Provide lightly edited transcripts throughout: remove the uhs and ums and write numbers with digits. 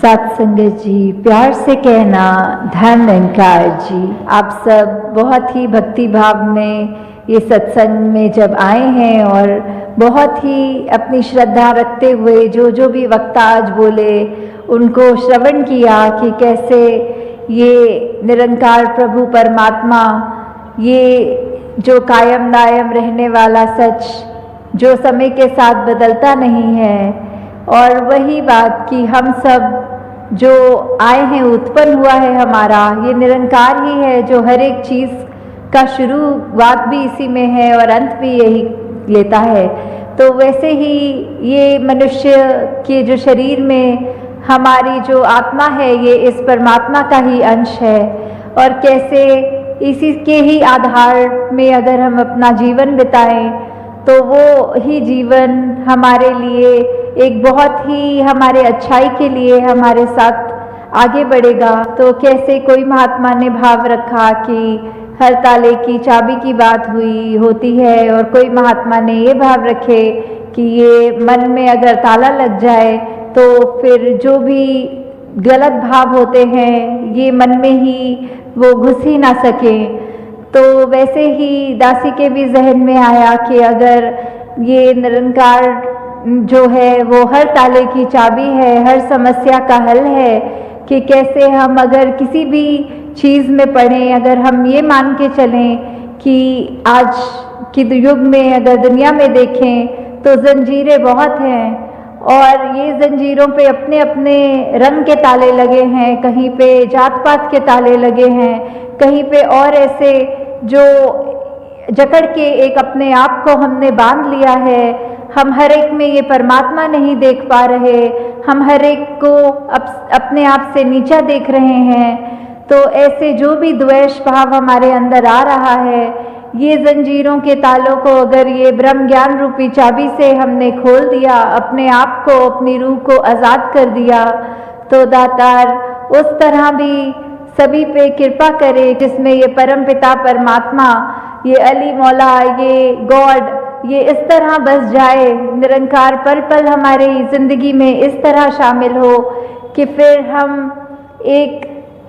सत्संगत जी, प्यार से कहना धन निरंकार जी। आप सब बहुत ही भक्ति भाव में ये सत्संग में जब आए हैं और बहुत ही अपनी श्रद्धा रखते हुए जो भी वक्ता आज बोले उनको श्रवण किया कि कैसे ये निरंकार प्रभु परमात्मा, ये जो कायम दायम रहने वाला सच, जो समय के साथ बदलता नहीं है, और वही बात कि हम सब जो आए हैं, उत्पन्न हुआ है हमारा, ये निरंकार ही है जो हर एक चीज़ का शुरुआत भी इसी में है और अंत भी यही लेता है। तो वैसे ही ये मनुष्य के जो शरीर में हमारी जो आत्मा है, ये इस परमात्मा का ही अंश है, और कैसे इसी के ही आधार में अगर हम अपना जीवन बिताएं तो वो ही जीवन हमारे लिए एक बहुत ही हमारे अच्छाई के लिए हमारे साथ आगे बढ़ेगा। तो कैसे कोई महात्मा ने भाव रखा कि हर ताले की चाबी की बात होती है, और कोई महात्मा ने ये भाव रखे कि ये मन में अगर ताला लग जाए तो फिर जो भी गलत भाव होते हैं ये मन में ही वो घुस ही ना सके। तो वैसे ही दासी के भी जहन में आया कि अगर ये निरंकार जो है वो हर ताले की चाबी है, हर समस्या का हल है, कि कैसे हम अगर किसी भी चीज़ में पढ़ें, अगर हम ये मान के चलें कि आज के युग में अगर दुनिया में देखें तो जंजीरें बहुत हैं, और ये जंजीरों पे अपने अपने रंग के ताले लगे हैं, कहीं पे जात पात के ताले लगे हैं, कहीं पे और ऐसे जो जकड़ के एक अपने आप को हमने बांध लिया है। हम हर एक में ये परमात्मा नहीं देख पा रहे, हम हर एक को अपने आप से नीचा देख रहे हैं। तो ऐसे जो भी द्वेष भाव हमारे अंदर आ रहा है, ये जंजीरों के तालों को अगर ये ब्रह्म ज्ञान रूपी चाबी से हमने खोल दिया, अपने आप को, अपनी रूह को आज़ाद कर दिया, तो दातार उस तरह भी सभी पे कृपा करे जिसमें ये परम पिता परमात्मा, ये अली मौला, ये गॉड, ये इस तरह बस जाए, निरंकार पल पल हमारी ज़िंदगी में इस तरह शामिल हो कि फिर हम एक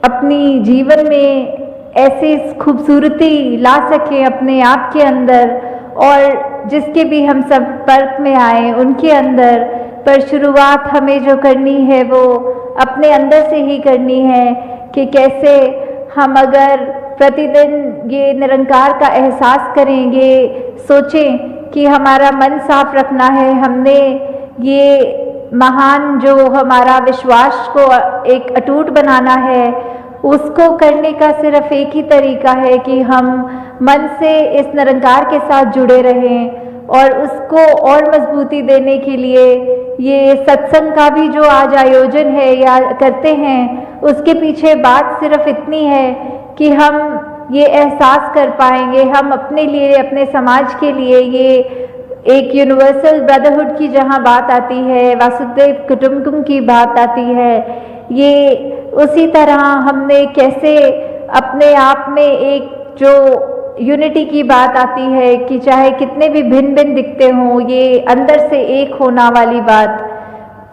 अपनी जीवन में ऐसी खूबसूरती ला सकें अपने आप के अंदर, और जिसके भी हम संपर्क में आए उनके अंदर। पर शुरुआत हमें जो करनी है वो अपने अंदर से ही करनी है कि कैसे हम अगर प्रतिदिन ये निरंकार का एहसास करेंगे, सोचें कि हमारा मन साफ रखना है, हमने ये महान जो हमारा विश्वास को एक अटूट बनाना है, उसको करने का सिर्फ एक ही तरीका है कि हम मन से इस निरंकार के साथ जुड़े रहें। और उसको और मजबूती देने के लिए ये सत्संग का भी जो आज आयोजन है या करते हैं, उसके पीछे बात सिर्फ इतनी है कि हम ये एहसास कर पाएंगे, हम अपने लिए, अपने समाज के लिए, ये एक यूनिवर्सल ब्रदरहुड की जहाँ बात आती है, वासुदेव कुटुंबकम की बात आती है, ये उसी तरह हमने कैसे अपने आप में एक जो यूनिटी की बात आती है कि चाहे कितने भी भिन्न भिन्न दिखते हों, ये अंदर से एक होना वाली बात।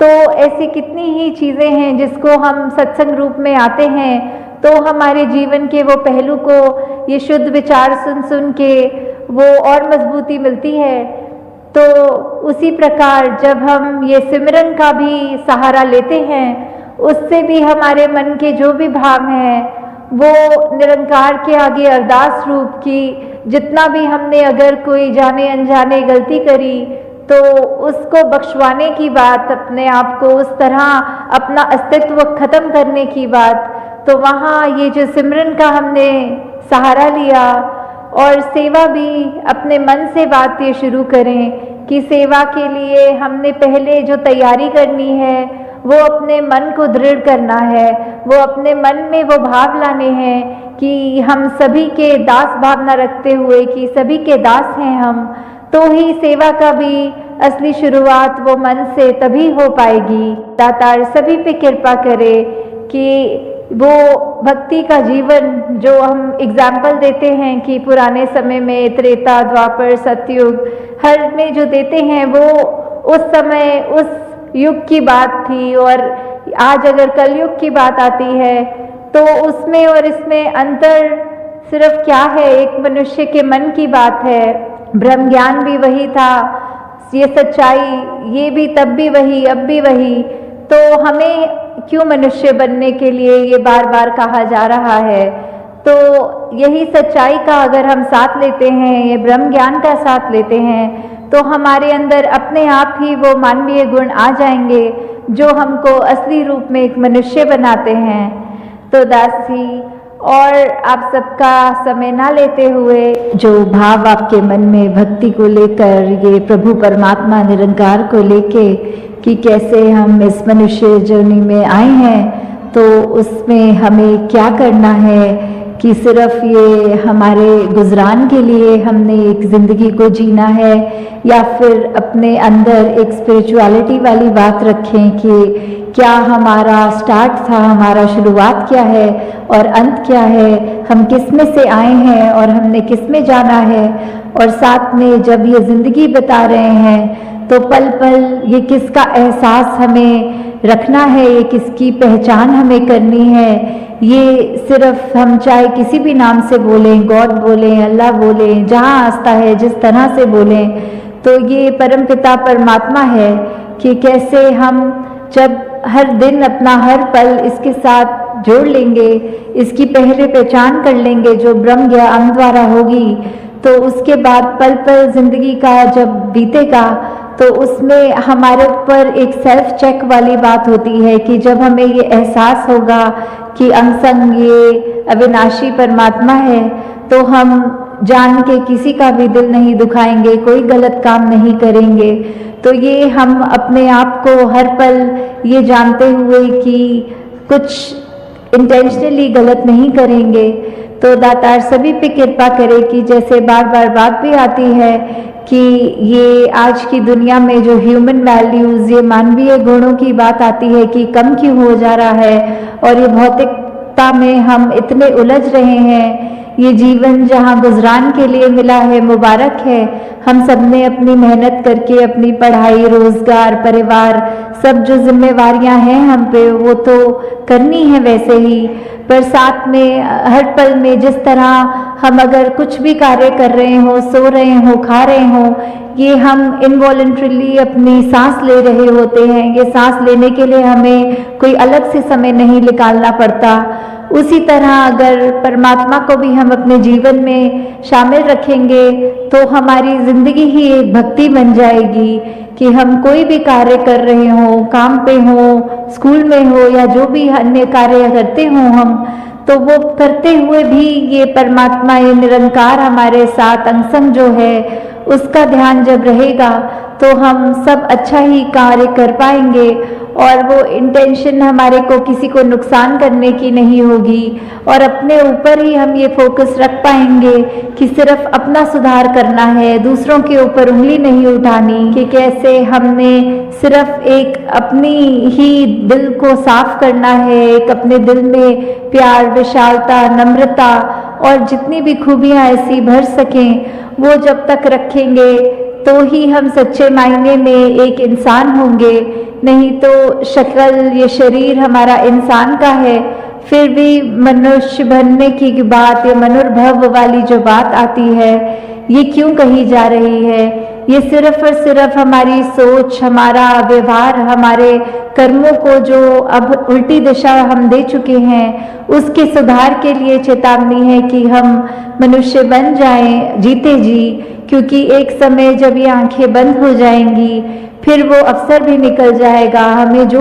तो ऐसी कितनी ही चीज़ें हैं जिसको हम सत्संग रूप में आते हैं तो हमारे जीवन के वो पहलू को ये शुद्ध विचार सुन सुन के वो और मजबूती मिलती है। तो उसी प्रकार जब हम ये सिमरन का भी सहारा लेते हैं, उससे भी हमारे मन के जो भी भाव हैं वो निरंकार के आगे अरदास रूप की, जितना भी हमने अगर कोई जाने अनजाने गलती करी तो उसको बख्शवाने की बात, अपने आप को उस तरह अपना अस्तित्व खत्म करने की बात। तो वहाँ ये जो सिमरन का हमने सहारा लिया, और सेवा भी अपने मन से बात ये शुरू करें कि सेवा के लिए हमने पहले जो तैयारी करनी है वो अपने मन को दृढ़ करना है, वो अपने मन में वो भाव लाने हैं कि हम सभी के दास भावना रखते हुए कि सभी के दास हैं हम, तो ही सेवा का भी असली शुरुआत वो मन से तभी हो पाएगी। दातार सभी पे कृपा करे कि वो भक्ति का जीवन जो हम एग्जाम्पल देते हैं कि पुराने समय में त्रेता, द्वापर, सतयुग, हर में जो देते हैं वो उस समय उस युग की बात थी, और आज अगर कलयुग की बात आती है तो उसमें और इसमें अंतर सिर्फ क्या है, एक मनुष्य के मन की बात है। ब्रह्म ज्ञान भी वही था, ये सच्चाई ये भी तब भी वही अब भी वही। तो हमें क्यों मनुष्य बनने के लिए ये बार बार कहा जा रहा है? तो यही सच्चाई का अगर हम साथ लेते हैं, ये ब्रह्म ज्ञान का साथ लेते हैं, तो हमारे अंदर अपने आप ही वो मानवीय गुण आ जाएंगे जो हमको असली रूप में एक मनुष्य बनाते हैं। तो दास जी, और आप सबका समय ना लेते हुए, जो भाव आपके मन में भक्ति को लेकर, ये प्रभु परमात्मा निरंकार को लेके कि कैसे हम इस मनुष्य जर्नी में आए हैं, तो उसमें हमें क्या करना है कि सिर्फ ये हमारे गुजरान के लिए हमने एक ज़िंदगी को जीना है, या फिर अपने अंदर एक स्पिरिचुअलिटी वाली बात रखें कि क्या हमारा स्टार्ट था, हमारा शुरुआत क्या है और अंत क्या है, हम किस में से आए हैं और हमने किस में जाना है। और साथ में जब ये ज़िंदगी बता रहे हैं तो पल पल ये किसका एहसास हमें रखना है, ये किसकी पहचान हमें करनी है। ये सिर्फ हम चाहे किसी भी नाम से बोलें, गॉड बोलें, अल्लाह बोलें, जहाँ आस्था है जिस तरह से बोलें, तो ये परमपिता परमात्मा है कि कैसे हम जब हर दिन अपना हर पल इसके साथ जोड़ लेंगे, इसकी पहले पहचान कर लेंगे जो ब्रह्म ज्ञान द्वारा होगी, तो उसके बाद पल पल जिंदगी का जब बीतेगा तो उसमें हमारे ऊपर एक सेल्फ चेक वाली बात होती है कि जब हमें ये एहसास होगा कि अंग संग ये अविनाशी परमात्मा है, तो हम जान के किसी का भी दिल नहीं दुखाएंगे, कोई गलत काम नहीं करेंगे। तो ये हम अपने आप को हर पल ये जानते हुए कि कुछ इंटेंशनली गलत नहीं करेंगे। तो दातार सभी पे कृपा करे कि जैसे बार बार बात भी आती है कि ये आज की दुनिया में जो ह्यूमन वैल्यूज़, ये मानवीय गुणों की बात आती है कि कम क्यों हो जा रहा है, और ये भौतिकता में हम इतने उलझ रहे हैं। ये जीवन जहाँ गुजरान के लिए मिला है, मुबारक है। हम सब ने अपनी मेहनत करके अपनी पढ़ाई, रोजगार, परिवार, सब जो जिम्मेवारियां हैं हम पे, वो तो करनी है वैसे ही, पर साथ में हर पल में जिस तरह हम अगर कुछ भी कार्य कर रहे हो, सो रहे हो, खा रहे हो, ये हम इनवॉलंटरीली अपनी सांस ले रहे होते हैं। ये सांस लेने के लिए हमें कोई अलग से समय नहीं निकालना पड़ता। उसी तरह अगर परमात्मा को भी हम अपने जीवन में शामिल रखेंगे तो हमारी ज़िंदगी ही एक भक्ति बन जाएगी कि हम कोई भी कार्य कर रहे हो, काम पे हो, स्कूल में हो, या जो भी अन्य कार्य करते हो हम, तो वो करते हुए भी ये परमात्मा, ये निरंकार हमारे साथ अंग संग जो है, उसका ध्यान जब रहेगा तो हम सब अच्छा ही कार्य कर पाएंगे, और वो इंटेंशन हमारे को किसी को नुकसान करने की नहीं होगी, और अपने ऊपर ही हम ये फोकस रख पाएंगे कि सिर्फ अपना सुधार करना है, दूसरों के ऊपर उंगली नहीं उठानी, कि कैसे हमने सिर्फ एक अपनी ही दिल को साफ करना है, एक अपने दिल में प्यार, विशालता, नम्रता और जितनी भी खूबियाँ ऐसी भर सकें, वो जब तक रखेंगे तो ही हम सच्चे मायने में एक इंसान होंगे। नहीं तो शक्ल, ये शरीर हमारा इंसान का है, फिर भी मनुष्य बनने की बात, ये मनुर्भव वाली जो बात आती है, ये क्यों कही जा रही है? ये सिर्फ और सिर्फ हमारी सोच, हमारा व्यवहार, हमारे कर्मों को जो अब उल्टी दिशा हम दे चुके हैं, उसके सुधार के लिए चेतावनी है कि हम मनुष्य बन जाएं, जीते जी, क्योंकि एक समय जब ये आंखें बंद हो जाएंगी, फिर वो अवसर भी निकल जाएगा। हमें जो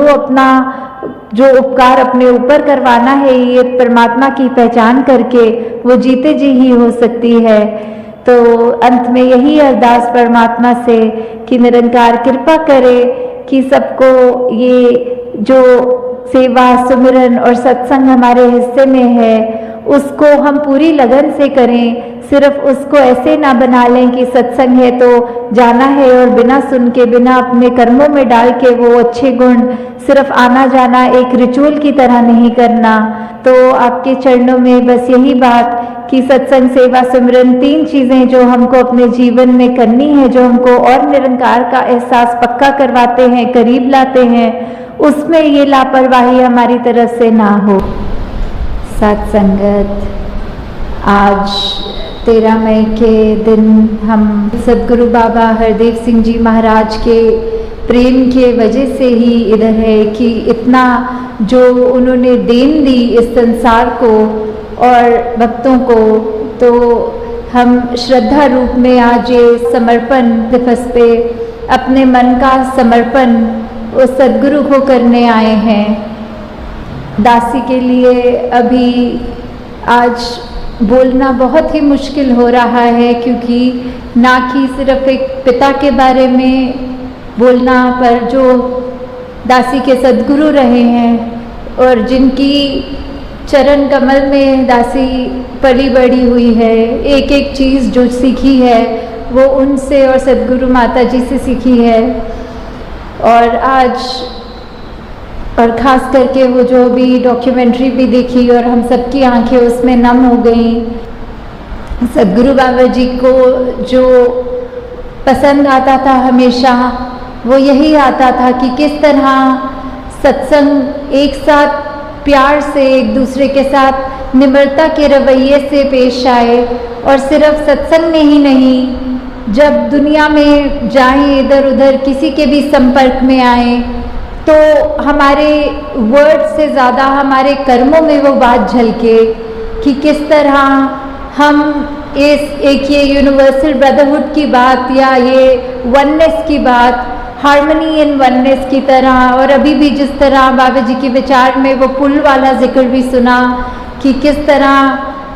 उपकार अपने ऊपर करवाना है, ये परमात्मा की पहचान करके वो जीते जी ही हो सकती है। तो अंत में यही अरदास परमात्मा से कि निरंकार कृपा करे कि सबको ये जो सेवा, सुमिरन और सत्संग हमारे हिस्से में है, उसको हम पूरी लगन से करें। सिर्फ उसको ऐसे ना बना लें कि सत्संग है तो जाना है, और बिना सुन के, बिना अपने कर्मों में डाल के वो अच्छे गुण सिर्फ आना जाना एक रिचुअल की तरह नहीं करना। तो आपके चरणों में बस यही बात कि सत्संग, सेवा, सिमरन, 3 चीज़ें जो हमको अपने जीवन में करनी है, जो हमको और निरंकार का एहसास पक्का करवाते हैं, करीब लाते हैं, उसमें ये लापरवाही हमारी तरफ से ना हो। साथ संगत, आज 13 मई के दिन हम सदगुरु बाबा हरदेव सिंह जी महाराज के प्रेम के वजह से ही इधर है कि इतना जो उन्होंने देन दी इस संसार को और भक्तों को, तो हम श्रद्धा रूप में आज ये समर्पण दिवस पे अपने मन का समर्पण उस सदगुरु को करने आए हैं। दासी के लिए अभी आज बोलना बहुत ही मुश्किल हो रहा है, क्योंकि ना कि सिर्फ एक पिता के बारे में बोलना, पर जो दासी के सदगुरु रहे हैं और जिनकी चरण कमल में दासी पली बड़ी हुई है, एक एक चीज़ जो सीखी है वो उनसे और सदगुरु माता जी से सीखी है। और आज और ख़ास करके वो जो भी डॉक्यूमेंट्री भी देखी और हम सबकी आंखें उसमें नम हो गई। सदगुरु बाबा जी को जो पसंद आता था हमेशा, वो यही आता था कि किस तरह सत्संग एक साथ प्यार से एक दूसरे के साथ निम्रता के रवैये से पेश आए, और सिर्फ सत्संग में ही नहीं, जब दुनिया में जाएं, इधर उधर किसी के भी संपर्क में आए, तो हमारे वर्ड से ज़्यादा हमारे कर्मों में वो बात झलके कि किस तरह हम एक ये यूनिवर्सल ब्रदरहुड की बात या ये वननेस की बात, हार्मनी इन वननेस की तरह, और अभी भी जिस तरह बाबा जी के विचार में वो पुल वाला जिक्र भी सुना कि किस तरह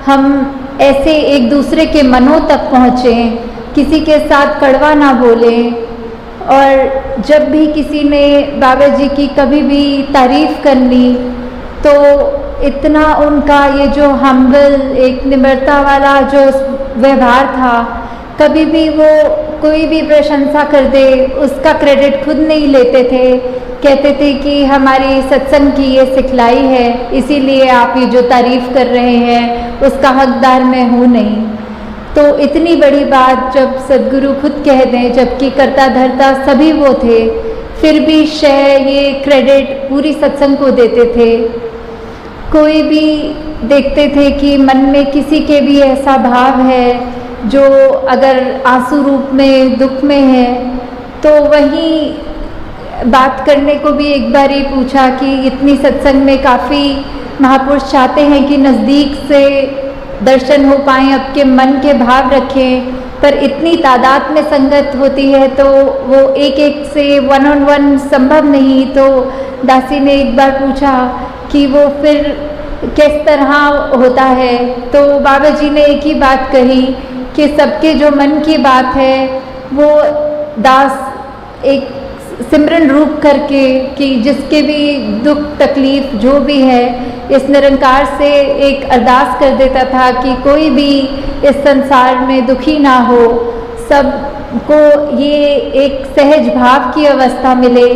हम ऐसे एक दूसरे के मनों तक पहुँचें, किसी के साथ कड़वा ना बोलें। और जब भी किसी ने बाबा जी की कभी भी तारीफ़ करनी, तो इतना उनका ये जो हम्बल एक निम्रता वाला जो व्यवहार था, कभी भी वो कोई भी प्रशंसा कर दे उसका क्रेडिट खुद नहीं लेते थे। कहते थे कि हमारी सत्संग की ये सिखलाई है, इसीलिए आप ये जो तारीफ़ कर रहे हैं उसका हकदार मैं हूँ नहीं। तो इतनी बड़ी बात जब सदगुरु खुद कह दें, जबकि कर्ता धर्ता सभी वो थे, फिर भी शय ये क्रेडिट पूरी सत्संग को देते थे। कोई भी देखते थे कि मन में किसी के भी ऐसा भाव है जो अगर आंसू रूप में दुख में है, तो वहीं बात करने को भी एक बार ही पूछा कि इतनी सत्संग में काफ़ी महापुरुष चाहते हैं कि नज़दीक से दर्शन हो पाएँ, आपके मन के भाव रखें, पर इतनी तादाद में संगत होती है तो वो एक एक से वन ऑन वन संभव नहीं। तो दासी ने एक बार पूछा कि वो फिर किस तरह होता है, तो बाबा जी ने एक ही बात कही कि सबके जो मन की बात है वो दास एक सिमरन रूप करके कि जिसके भी दुख तकलीफ जो भी है इस निरंकार से एक अरदास कर देता था कि कोई भी इस संसार में दुखी ना हो, सबको ये एक सहज भाव की अवस्था मिले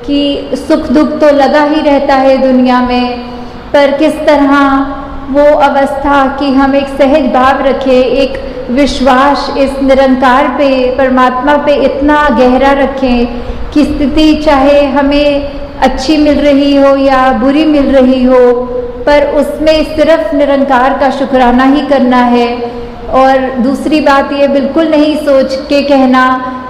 कि सुख दुख तो लगा ही रहता है दुनिया में, पर किस तरह वो अवस्था कि हम एक सहज भाव रखें, एक विश्वास इस निरंकार पे, परमात्मा पे इतना गहरा रखें कि स्थिति चाहे हमें अच्छी मिल रही हो या बुरी मिल रही हो, पर उसमें सिर्फ निरंकार का शुक्राना ही करना है। और दूसरी बात ये बिल्कुल नहीं सोच के कहना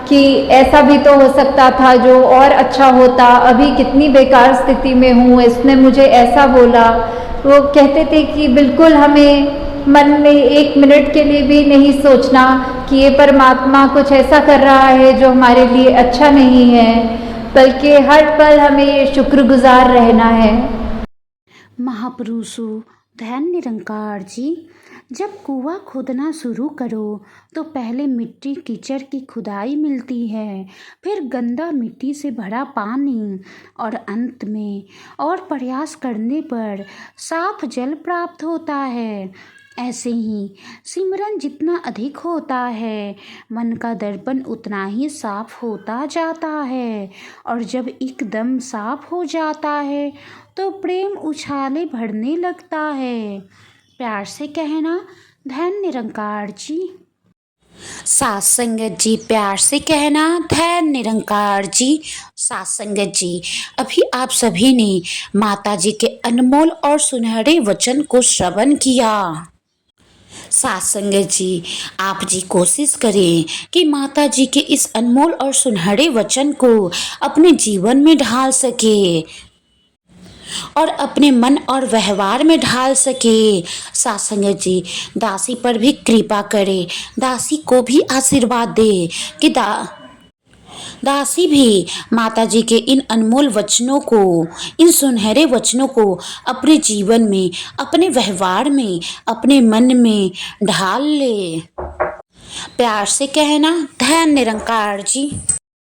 कि ऐसा भी तो हो सकता था जो और अच्छा होता, अभी कितनी बेकार स्थिति में हूँ, इसने मुझे ऐसा बोला। वो कहते थे कि बिल्कुल हमें मन में एक मिनट के लिए भी नहीं सोचना कि ये परमात्मा कुछ ऐसा कर रहा है जो हमारे लिए अच्छा नहीं है, बल्कि हर पल हमें ये शुक्रगुजार रहना है। महापुरुषों, धन निरंकार जी, जब कुआं खोदना शुरू करो तो पहले मिट्टी कीचड़ की खुदाई मिलती है, फिर गंदा मिट्टी से भरा पानी, और अंत में और प्रयास करने पर साफ जल प्राप्त होता है। ऐसे ही सिमरन जितना अधिक होता है, मन का दर्पण उतना ही साफ होता जाता है, और जब एकदम साफ हो जाता है तो प्रेम उछाले भरने लगता है। प्यार से कहना, धन निरंकार जी। सात संगत जी, प्यार से कहना धैर्य निरंकार जी। सात संगत जी, अभी आप सभी ने माता जी के अनमोल और सुनहरे वचन को श्रवण किया। सात संगत जी, आप जी कोशिश करें कि माता जी के इस अनमोल और सुनहरे वचन को अपने जीवन में ढाल सके और अपने मन और व्यवहार में ढाल सके। सात संगत जी, दासी पर भी कृपा करे, दासी को भी आशीर्वाद दे कि दासी भी माता जी के इन अनमोल वचनों को, इन सुनहरे वचनों को अपने जीवन में, अपने व्यवहार में, अपने मन में ढाल ले। प्यार से कहना धैर्य निरंकार जी।